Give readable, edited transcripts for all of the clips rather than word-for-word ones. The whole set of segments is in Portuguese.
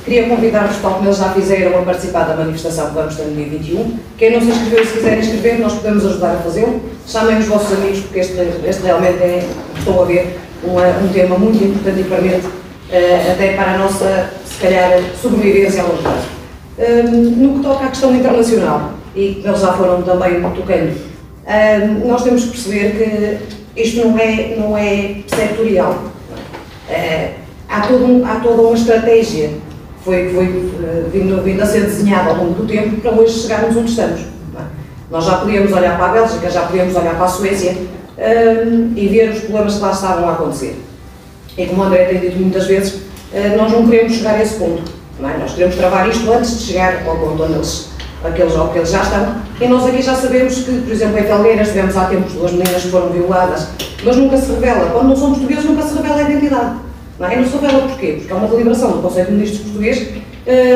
Queria convidar-vos, tal como eles já fizeram, a participar da manifestação que vamos ter no dia 21. Quem não se inscreveu, se quiser inscrever, nós podemos ajudar a fazê-lo. Chamem os vossos amigos, porque este realmente é, estou a ver, um tema muito importante e permanente, até para a nossa, se calhar, sobrevivência a longo prazo. No que toca à questão internacional, e eles já foram também tocando, nós temos que perceber que isto não é setorial. Há toda uma estratégia que foi vindo a ser desenhada ao longo do tempo para hoje chegarmos onde estamos. Nós já podíamos olhar para a Bélgica, já podíamos olhar para a Suécia e ver os problemas que lá estavam a acontecer. E como o André tem dito muitas vezes, nós não queremos chegar a esse ponto. Não é? Nós queremos travar isto antes de chegar ao ponto onde eles já estão. E nós aqui já sabemos que, por exemplo, em Felgueiras tivemos há tempos 2 meninas que foram violadas, mas nunca se revela. Quando não são portugueses, nunca se revela a identidade. Não é? E não se revela porquê? Porque há uma deliberação do Conselho de Ministros português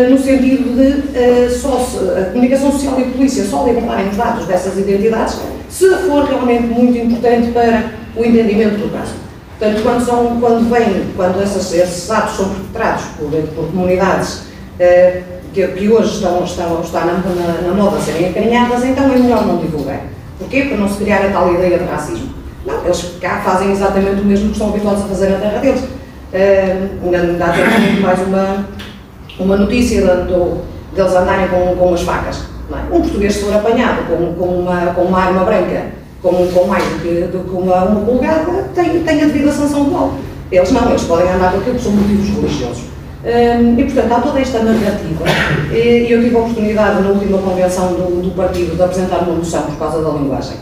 no sentido de só a comunicação social e a polícia só libertarem os dados dessas identidades se for realmente muito importante para o entendimento do caso. Portanto, quando esses atos são perpetrados por comunidades que hoje estão na moda a serem acarinhadas, então é melhor não divulgar. Porquê? Para não se criar a tal ideia de racismo. Não, eles cá fazem exatamente o mesmo que estão habituados a fazer na terra deles. Ainda há tempo muito mais uma notícia deles andarem com as facas. Não é? Um português, se for apanhado com uma arma branca, com mais do que uma polegada, tem a devida sanção legal. Eles não, eles podem andar com aquilo que são motivos religiosos. E, portanto, há toda esta narrativa. E eu tive a oportunidade, na última convenção do partido, de apresentar uma moção por causa da linguagem.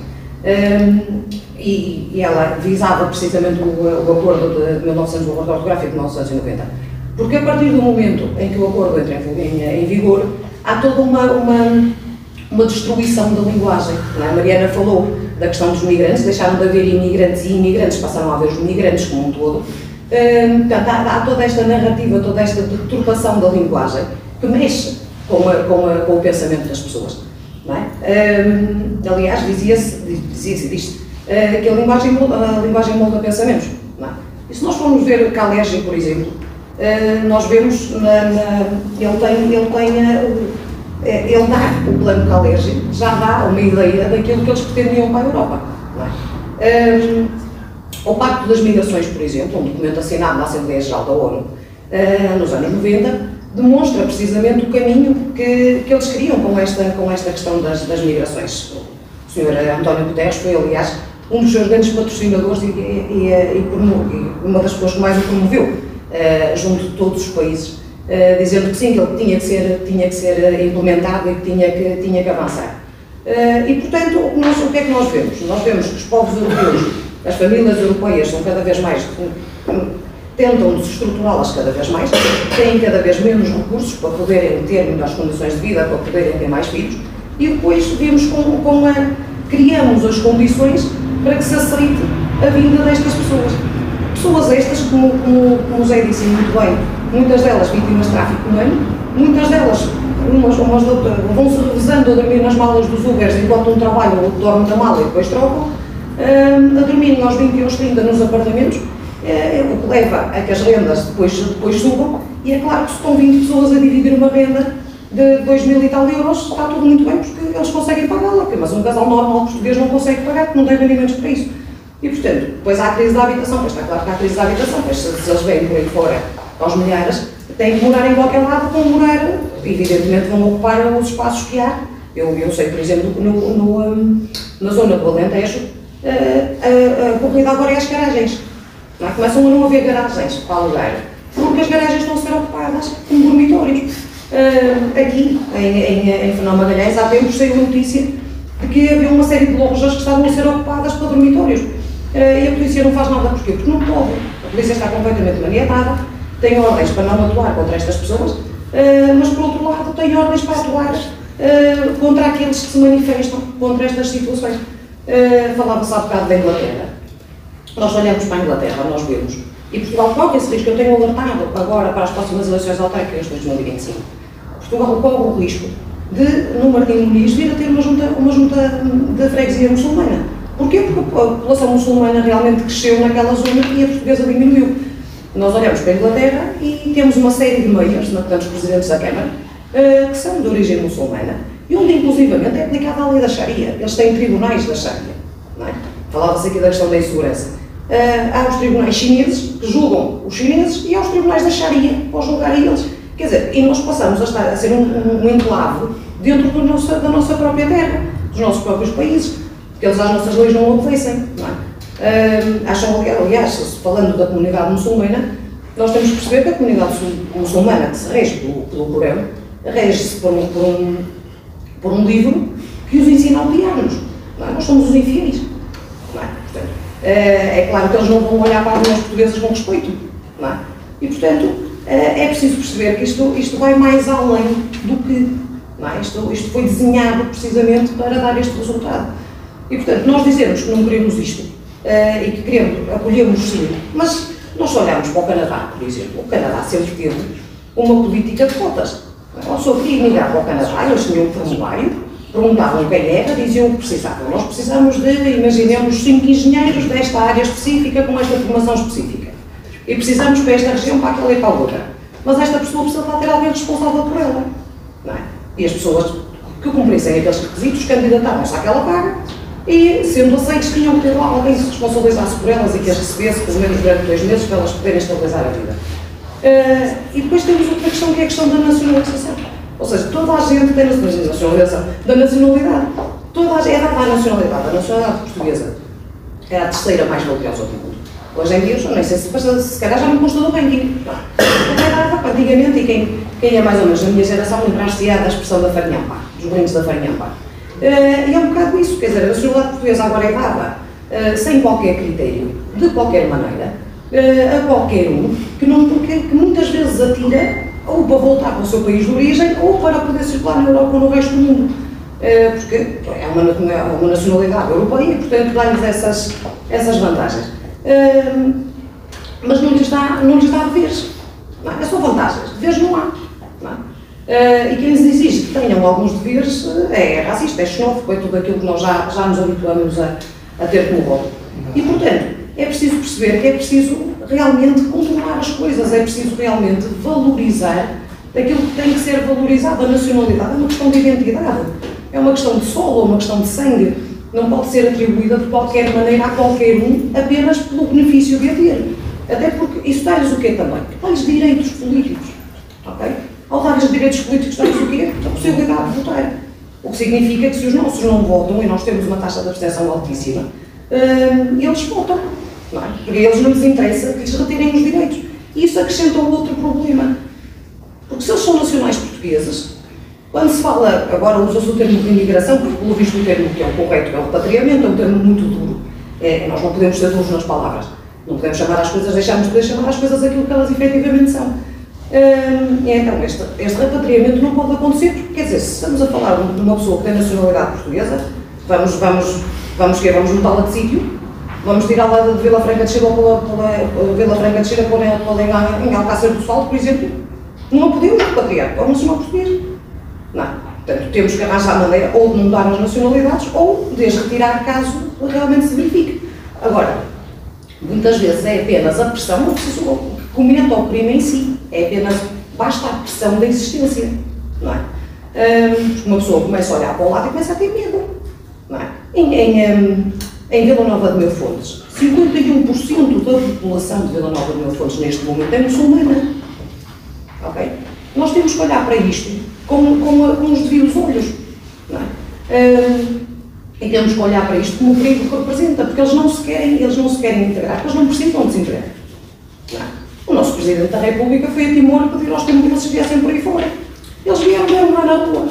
E ela visava precisamente o acordo de 1900, o acordo ortográfico de 1990. Porque a partir do momento em que o acordo entra em vigor, há toda uma destruição da linguagem. Não é? A Mariana falou da questão dos migrantes, deixaram de haver imigrantes e imigrantes, passaram a haver os migrantes como um todo. Portanto, há toda esta narrativa, toda esta deturpação da linguagem que mexe com o pensamento das pessoas. Não é? Aliás, dizia-se disto, que a linguagem molda pensamentos. Não é? E se nós formos ver Kalergi, por exemplo, nós vemos, ele dá o plano Kalergi, já dá uma ideia daquilo que eles pretendiam para a Europa. Não é? O Pacto das Migrações, por exemplo, um documento assinado na Assembleia Geral da ONU nos anos 90, demonstra precisamente o caminho que eles queriam com esta questão das migrações. O Sr. António Guterres foi, aliás, um dos seus grandes patrocinadores e uma das pessoas que mais o promoveu junto de todos os países, dizendo que sim, que ele tinha que ser implementado e que tinha que avançar. E, portanto, o que é que nós vemos? Nós vemos que os povos europeus, as famílias europeias são cada vez mais, tentam desestruturá-las cada vez mais, têm cada vez menos recursos para poderem ter melhores condições de vida, para poderem ter mais filhos, e depois vemos criamos as condições para que se aceite a vinda destas pessoas. Pessoas estas, como o Zé disse muito bem, muitas delas vítimas de tráfico humano, muitas delas, umas vão-se revezando a dormir nas malas dos Ubers enquanto um trabalha, o outro dorme na mala e depois trocam, a dormir aos 20 e aos 30 nos apartamentos, o que leva a que as rendas depois subam, e é claro que se estão 20 pessoas a dividir uma renda de 2.000 e tal euros, está tudo muito bem porque eles conseguem pagá-la, mas um casal normal português não consegue pagar porque não tem rendimentos para isso. E, portanto, depois há a crise da habitação, pois está claro que há a crise da habitação, pois se eles vêm por aí fora aos milhares, têm que morar em qualquer lado, vão morar, evidentemente vão ocupar os espaços que há. Eu sei, por exemplo, na zona do Alentejo, a corrida agora é as garagens. Não é? Começam a não haver garagens para alugar, porque as garagens estão a ser ocupadas como dormitórios. Aqui, em Fernão Magalhães, há tempos saiu a notícia de que havia uma série de lojas que estavam a ser ocupadas para dormitórios. E a polícia não faz nada. Porquê? Porque não pode. A polícia está completamente maniatada, tem ordens para não atuar contra estas pessoas, mas por outro lado tem ordens para atuar contra aqueles que se manifestam contra estas situações. Falava-se há bocado da Inglaterra. Nós olhamos para a Inglaterra, nós vemos, e Portugal corre esse risco. Eu tenho alertado agora para as próximas eleições autárquicas de 2025. Portugal corre o risco de, no Martim Muniz, vir a ter uma junta de freguesia muçulmana. Porquê? Porque a população muçulmana realmente cresceu naquela zona e a portuguesa diminuiu. Nós olhamos para a Inglaterra e temos uma série de meios, portanto, os presidentes da Câmara, que são de origem muçulmana, e onde inclusivamente é aplicada a lei da Sharia. Eles têm tribunais da Sharia. Não é? Falava-se aqui da questão da insegurança. Há os tribunais chineses que julgam os chineses e há os tribunais da Sharia para julgar eles. Quer dizer, e nós passamos a estar a ser um enclave dentro da nossa própria terra, dos nossos próprios países, porque eles às nossas leis não obedecem. Não é? Acham, aliás, falando da comunidade muçulmana, nós temos que perceber que a comunidade muçulmana que se rege pelo Corão, rege-se por um livro que os ensina a odiar-nos. É? Nós somos os infiéis. Não é? Portanto, é claro que eles não vão olhar para nós portugueses com respeito. Não é? E, portanto, é preciso perceber que isto vai mais além do que. Não é? Isto foi desenhado precisamente para dar este resultado. E, portanto, nós dizemos que não queremos isto e que acolhemos sim, mas nós olhamos para o Canadá, por exemplo. O Canadá sempre teve uma política de cotas. Uma pessoa queria emigrar para o Canadá, eles tinham um formulário, perguntavam quem era, diziam o que precisavam. Nós precisamos de, imaginemos, 5 engenheiros desta área específica, com esta formação específica. E precisamos para esta região, para aquela e para a outra. Mas esta pessoa precisa lá ter alguém responsável por ela. Não é? E as pessoas que cumprissem aqueles requisitos candidatavam-se àquela vaga e, sendo aceitos, tinham que ter lá alguém que se responsabilizasse por elas e que as recebesse, pelo menos durante 2 meses, para elas poderem estabilizar a vida. E depois temos outra questão, que é a questão da nacionalização. Ou seja, toda a gente tem nacionalização da nacionalidade. É dada a nacionalidade. A nacionalidade portuguesa é a terceira mais valiosa do mundo. Hoje em dia, eu nem sei se calhar já não consta do ranking. Não é dada, antigamente, e quem é mais ou menos da minha geração lembrar-se-á da expressão da farinha pá, dos brindes da farinha pá. E é um bocado isso, quer dizer, a nacionalidade portuguesa agora é dada sem qualquer critério, de qualquer maneira, a qualquer um, que muitas vezes atira ou para voltar para o seu país de origem ou para poder circular na Europa ou no resto do mundo. Porque é uma nacionalidade europeia e, portanto, dá-lhes essas vantagens. Mas não lhes dá deveres. Não é? É só vantagens. Deveres não há. Não é? E quem lhes exige que tenham alguns deveres é racista, é xenófobo, é tudo aquilo que nós já nos habituamos a ter como voto. E, portanto, é preciso perceber que é preciso realmente controlar as coisas, é preciso realmente valorizar aquilo que tem que ser valorizado. A nacionalidade é uma questão de identidade, é uma questão de solo, é uma questão de sangue. Não pode ser atribuída de qualquer maneira a qualquer um apenas pelo benefício de a ter. Até porque isso dá-lhes o quê também? Dá-lhes direitos políticos. Okay? Ao dar-lhes direitos políticos, dá-lhes o quê? A possibilidade de votar. O que significa que se os nossos não votam, e nós temos uma taxa de abstenção altíssima, eles votam. Não é? Porque a eles não lhes interessa que lhes retirem os direitos. E isso acrescenta um outro problema. Porque se eles são nacionais portugueses, quando se fala, agora usa-se o termo de imigração, porque pelo visto o termo que é o correto é o repatriamento, é um termo muito duro. Nós não podemos ser duros nas palavras. Não podemos chamar as coisas, deixarmos de poder chamar as coisas aquilo que elas efetivamente são. Então, este repatriamento não pode acontecer, porque, quer dizer, se estamos a falar de uma pessoa que tem nacionalidade portuguesa, vamos mudá-la de sítio, vamos tirá-la de Vila Franca de Xira ou pela Vila Franca de Xira pôr em Alcácer do Salto, por exemplo. Não podemos repatriar, é um nacional português. Não. Portanto, temos que arranjar a maneira ou de mudar as nacionalidades ou de as retirar caso realmente se verifique. Agora, muitas vezes é apenas a pressão, não preciso que cometa o crime em si, é apenas, basta a pressão da existência, não é? Porque uma pessoa começa a olhar para o lado e começa a ter medo, não é? Em Vila Nova de Mil Fontes, 51% da população de Vila Nova de Mil Fontes neste momento é muçulmana, ok? Nós temos que olhar para isto com os devidos olhos, não é? E temos que olhar para isto como o perigo que representa, porque eles não se querem integrar, porque eles não precisam de se integrar. Não é? O nosso Presidente da República foi a Timor pedir aos timorenses que viessem por aí fora. Eles vieram lá na rua.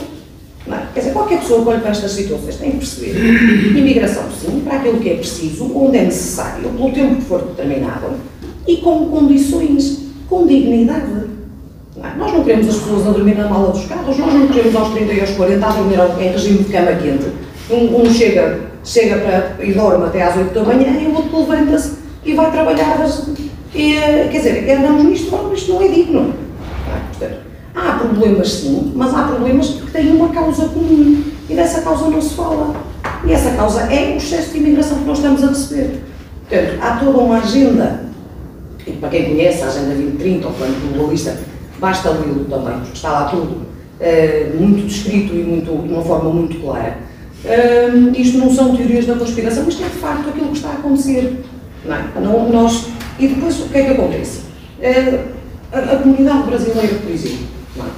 Não é? Quer dizer, qualquer pessoa que olhe para estas situações tem que perceber imigração, sim, para aquilo que é preciso, onde é necessário, pelo tempo que for determinado, e com condições, com dignidade. Não, nós não queremos as pessoas a dormir na mala dos carros, nós não queremos aos 30 e aos 40 a dormir em regime de cama quente. Um chega e dorme até às 8 da manhã e o outro levanta-se e vai trabalhar. Quer dizer, andamos nisto não é digno. Portanto, há problemas sim, mas há problemas que têm uma causa comum e dessa causa não se fala. E essa causa é o excesso de imigração que nós estamos a receber. Portanto, há toda uma agenda e para quem conhece a Agenda 2030 ou o Plano Globalista, basta lê-lo também, porque está lá tudo muito descrito e de uma forma muito clara. Isto não são teorias da conspiração, isto é de facto aquilo que está a acontecer. Não é? E depois o que é que acontece? A comunidade brasileira, por exemplo, não é?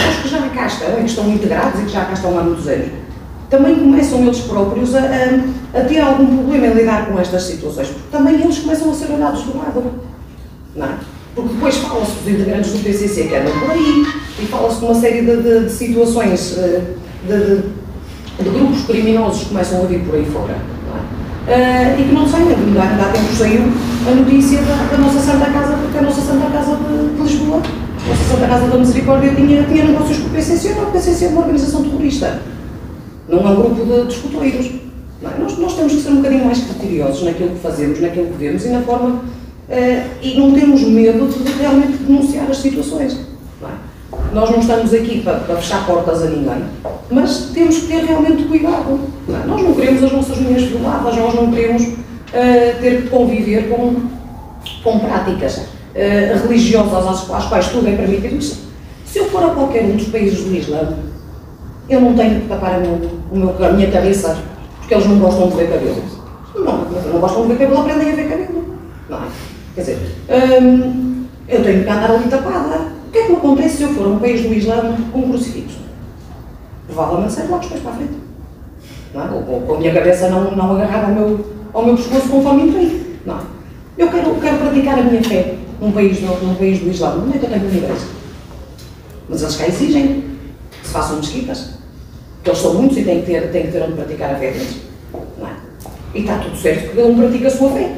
Os que já cá estão e que estão integrados e que já cá estão há muitos anos, também começam eles próprios a ter algum problema em lidar com estas situações, porque também eles começam a ser olhados do lado. Não é? Porque depois fala-se dos integrantes do PCC que andam por aí e fala-se de uma série de situações, de grupos criminosos que começam a vir por aí fora. Não é? E que não saem, ainda há tempo saiu a notícia da nossa Santa Casa, porque a nossa Santa Casa de Lisboa, a nossa Santa Casa da Misericórdia tinha negócios com o PCC, não, o PCC é uma organização terrorista. Não é um grupo de escotoeiros. Nós temos que ser um bocadinho mais criteriosos naquilo que fazemos, naquilo que vemos e na forma. E não temos medo de realmente denunciar as situações. Não é? Nós não estamos aqui para fechar portas a ninguém, mas temos que ter realmente cuidado. Não é? Nós não queremos as nossas mulheres violadas, nós não queremos ter que conviver com práticas religiosas às quais tudo é permitido. Se eu for a qualquer um dos países do Islã, eu não tenho que tapar a minha cabeça porque eles não gostam de ver cabelo. Não gostam de ver cabelo, aprendem a ver cabelo. Não é? Quer dizer, eu tenho que andar ali tapada. O que é que me acontece se eu for a um país do Islã com um crucifixo? Provavelmente saio logo os pés para a frente. Não é? Ou com a minha cabeça não agarrada ao meu pescoço conforme entrei. Não é? Eu quero praticar a minha fé num país do Islã. Não é que eu tenho uma igreja. Mas eles cá exigem que se façam mesquitas. Porque eles são muitos e têm que ter onde praticar a fé deles. Não é? E está tudo certo que cada um pratica a sua fé.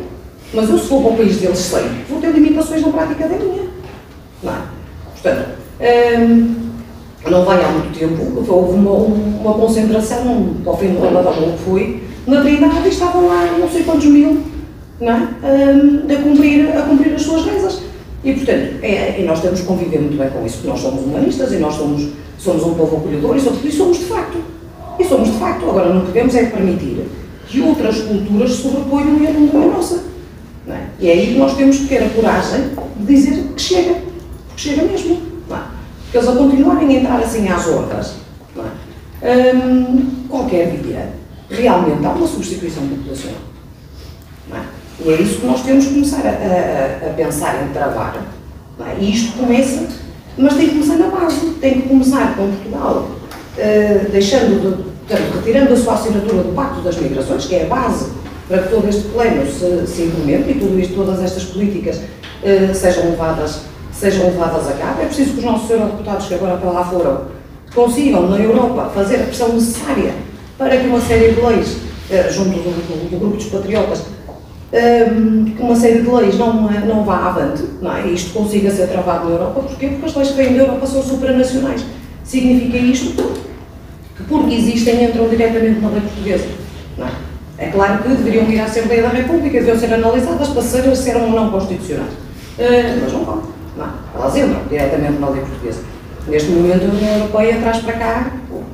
Mas eu, se for para o país deles sem, vou ter limitações na prática da minha. Não é? Portanto, não vai há muito tempo, houve uma concentração, ao fim do Ramadão, o que foi, na Trindade, e estavam lá não sei quantos mil, não é? A cumprir as suas rezas. E, portanto, e nós temos que conviver muito bem com isso, porque nós somos humanistas e nós somos um povo acolhedor e somos de facto. E somos de facto. Agora, não podemos é permitir que outras culturas se sobreponham e anulem a nossa. Não é? E é aí que nós temos que ter a coragem de dizer que chega. Porque chega mesmo. Não é? Porque eles a continuarem a entrar assim às outras, não é? Qualquer dia, realmente há uma substituição populacional. Não é? E é isso que nós temos que começar a pensar em travar. Não é? E isto começa, mas tem que começar na base. Tem que começar com Portugal, retirando a sua assinatura do Pacto das Migrações, que é a base para que todo este plano se implemente e todas estas políticas sejam levadas a cabo. É preciso que os nossos eurodeputados, que agora para lá foram, consigam, na Europa, fazer a pressão necessária para que uma série de leis, junto do grupo dos patriotas, que uma série de leis não vá avante, não é? E isto consiga ser travado na Europa. Porquê? Porque as leis que vêm da Europa são supranacionais. Significa isto que, porque existem, entram diretamente na lei portuguesa. Não é? É claro que deveriam ir à Assembleia da República, deveriam ser analisadas para saber se eram ou não constitucionais. Mas não vão. Não, elas entram diretamente na lei portuguesa. Neste momento, a União Europeia traz para cá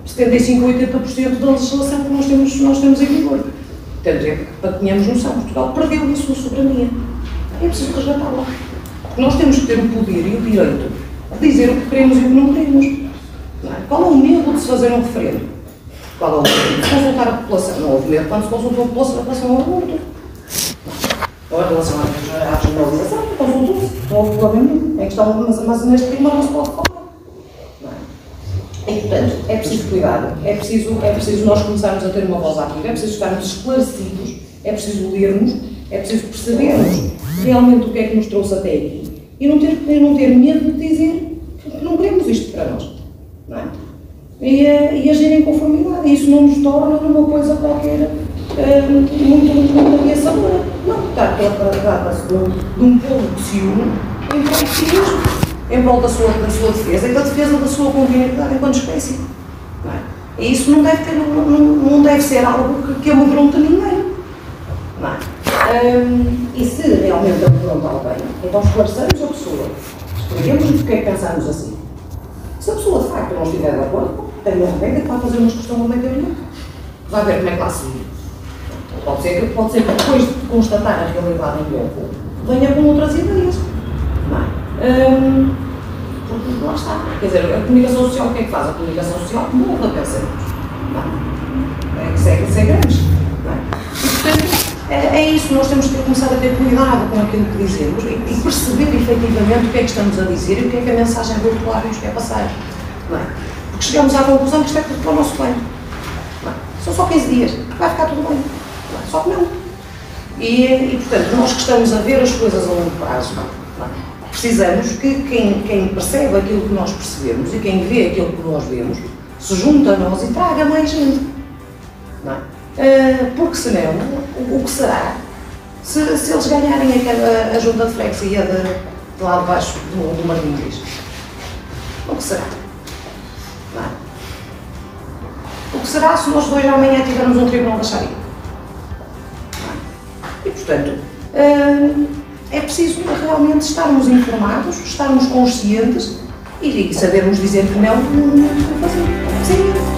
75% a 80% da legislação que nós temos em vigor. Portanto, para que tenhamos noção, Portugal perdeu a sua soberania. É preciso resgatá-la. Porque nós temos que ter o poder e o direito de dizer o que queremos e o que não queremos. Não é? Qual é o medo de se fazer um referendo? Qual é o medo de consultar a população? Não houve medo quando se consultou a população em relação ao aborto. Ou em relação à generalização, consultou-se. Não houve problema nenhum. É questão, mas neste clima não se pode falar. Não é? E, portanto, é preciso cuidado. É preciso nós começarmos a ter uma voz ativa. É preciso estarmos esclarecidos. É preciso lermos. É preciso percebermos realmente o que é que nos trouxe até aqui. E não ter medo de dizer que não queremos isto para nós. Não é? E agir em conformidade. E isso não nos torna numa coisa qualquer muito ameaçadora. Não, trata-se de um povo que se une em prol de si mesmo, em prol da sua defesa e da defesa da sua continuidade enquanto espécie. Não é? E isso não deve ser algo que amedronte ninguém. Não é? E se realmente amedronta alguém, então esclareçamos a pessoa, expliquemos porque é que pensamos assim. Se a pessoa de facto não estiver de acordo, tem uma regra que vai fazer uma expressão no meio da reunião. Vai ver como é que lá se vive. Pode ser que depois de constatar a realidade em loco, venha com outras ideias. Não é? Porque lá está. Quer dizer, a comunicação social, o que é que faz? A comunicação social muda pensamentos. Não é? Segue grandes. Não é? E, portanto, é isso, nós temos que começar a ter cuidado com aquilo que dizemos e perceber efetivamente o que é que estamos a dizer e o que é que a mensagem veicular nos quer passar. Não é? Porque chegamos à conclusão que isto é tudo para o nosso bem. Não é? São só 15 dias, vai ficar tudo bem. Não é? Só que não. E, portanto, nós que estamos a ver as coisas a longo prazo, não é? Precisamos que quem percebe aquilo que nós percebemos e quem vê aquilo que nós vemos, se junte a nós e traga mais gente. Não é? Porque senão, o que será? Se eles ganharem a junta de freguesia de lá de baixo do Martins, o que será? Não é? O que será se nós dois amanhã tivermos um tribunal da Sharia? E, portanto, é preciso realmente estarmos informados, estarmos conscientes e sabermos dizer que não fazer. Sim.